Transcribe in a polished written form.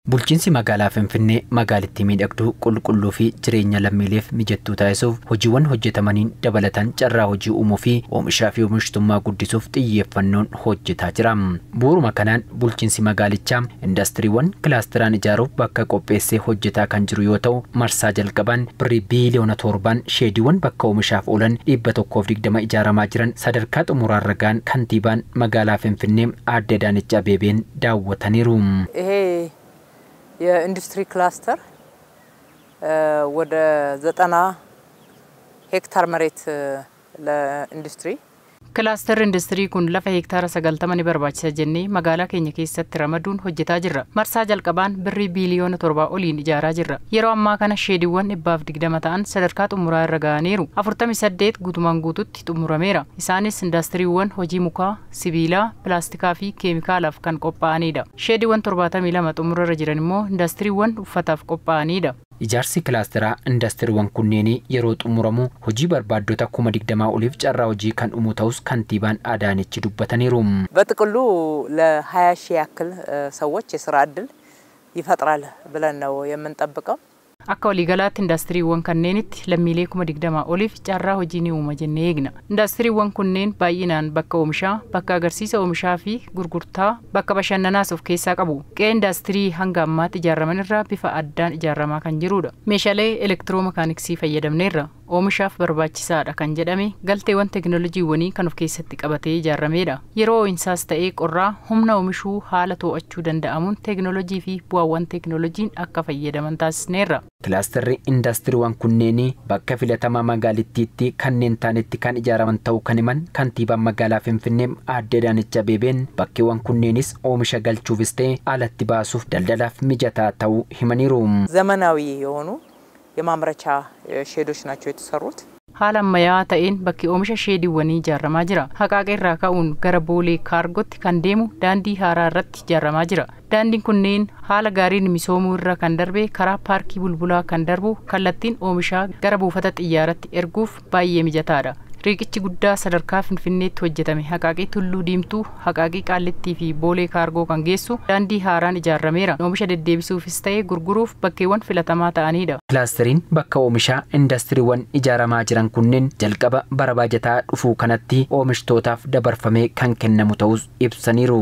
Bulchiinsi magaalaa Finfinnee magaalittii miidhagduu qulqulluu fi jireenya lammiileef mijattuu taasisuuf hojiiwwan hojjetamaniin dabalatan carraa hojii uumuu fi oomishaa fi oomishtummaa guddisuuf xiyyeeffannoon hojjetaa jira. Bu'uuruma kanaan bulchiinsi magaalichaa indastiriiwwan kilaasteraan ijaaruuf bakka qopheessee hojjetaa kan jiru yoo ta'u, marsaa jalqabaan birrii biiliyoona 7 sheediiwwan bakka oomishaaf oolan 120 ijaaramaa jiran sadarkaa xumuraarra ga'an kantiibaan magaalaa Finfinnee Aadde Adaanech Abeebeen daawwataniiru. የኢንዱስትሪ ክላስተር ወደ 90 ሄክታር መሬት ለኢንዱስትሪ ክላስተር ኢንዱስትሪ ኩን ለፈ ሄክታር 90 በርባችሳ ጀኔ መጋላ ኬኛ ኬሰት ረመዱን ሆጀታ ጅራ መርሳ ጀልቀባን ብሪ ቢሊዮን 7 ኦሊን ኢጃራ ጅራ የሮ አማ ከነ ሼዲወን ኢባፍ ድግደመታን ሰደርካ ጥሙራ ረጋኔሩ 48 ጉቱማን ጉቱት ጥሙራሜራ ኢሳኒስ ኢንዱስትሪወን ሆጂ ሙካ ሲቪላ ፕላስቲካ ፊ ኬሚካላፍ ከን ቆጳአኒዳ ሼዲወን 72 ጥሙራ ረጅረንሞ ኢንዱስትሪወን ኡፈታፍ ቆጳአኒዳ Ijaarsi kilaasteraa indastiriiwwan kunneeni yeroo xumuramu hojii barbaaddota 20 oliif carraa hojii kan uumu ta'us kantiibaan Adaanech dubbataniiru. በጥቅሉ ለ20 ሺህ ያክል ሰዎች የሥራ ዕድል ይፈጥራል ብለን ነው የምንጠብቀው። Akka waliigalaatti indastiriiwwan kanneenitti lammiilee 20 oliif carraa hojii ni uuma jennee eegna. Indastiriiwwan kunneen baay'inaan bakka oomishaa, bakka agarsiisa oomishaa fi gurgurtaa, bakka bashannanaas of keessaa qabu. Qe'ee indastirii hanga ammaatti ijaaraman irraa bifa addaan ijaaramaa kan jirudha. Meeshaalee elektiroomekaaniksii fayyadamneerra oomishaaf barbaachisaadha kan jedhame galteewwan teekinooloojiiwwanii kan of keessatti qabatee ijaaramedha. Yeroo insaas ta'ee qorraa humna oomishuu haala to'achuu danda'amuun teekinooloojii fi bu'aawwan teekinooloojiin akka fayyadaman taasisneerra. Kilaasterri indastiriiwwan kunneeni bakka filatamaa magaalittiitti kanneen taanetti kan ijaaraman ta'uu kan himan kantiibaan magaalaa Finfinnee Aadde Adaanech Abeebeen bakkeewwan kunneenis oomisha galchuufis ta'e alatti baasuuf daldalaaf mijataa ta'uu himaniiru. ዘመናዊ የሆኑ የማምረቻ ሼዶች ናቸው የተሰሩት። Haala ammayyaa ta'een bakki oomisha sheediiwwanii ijaaramaa jira. Haqaaqee irraa ka'uun gara boolee kaargotti kan deemu daandii haaraa irratti ijaaramaa jira. Daandiin kunneen haala gaariin misoomuu irra kan darbe karaa paarkii bulbulaa kan darbu kallattiin oomishaa gara buufata xiyyaaratti erguuf baay'ee mijataadha. Riqichi guddaa sadarkaa Finfinneetti hojjetame haqaaqee Tulluu Diimtuu, haqaaqee Qaallittii fi boolee kaargoo kan geessu daandii haaraan ijaarameera. Oomisha deddeebisuufis ta'ee gurguruuf bakkeewwan filatamaa ta'anidha. Kilaasteriin bakka oomishaa indastiriiwwan ijaaramaa jiran kunneen jalqaba bara baajataa dhufuu kanatti oomishtootaaf dabarfamee kan kennamu ta'us ibsaniiru.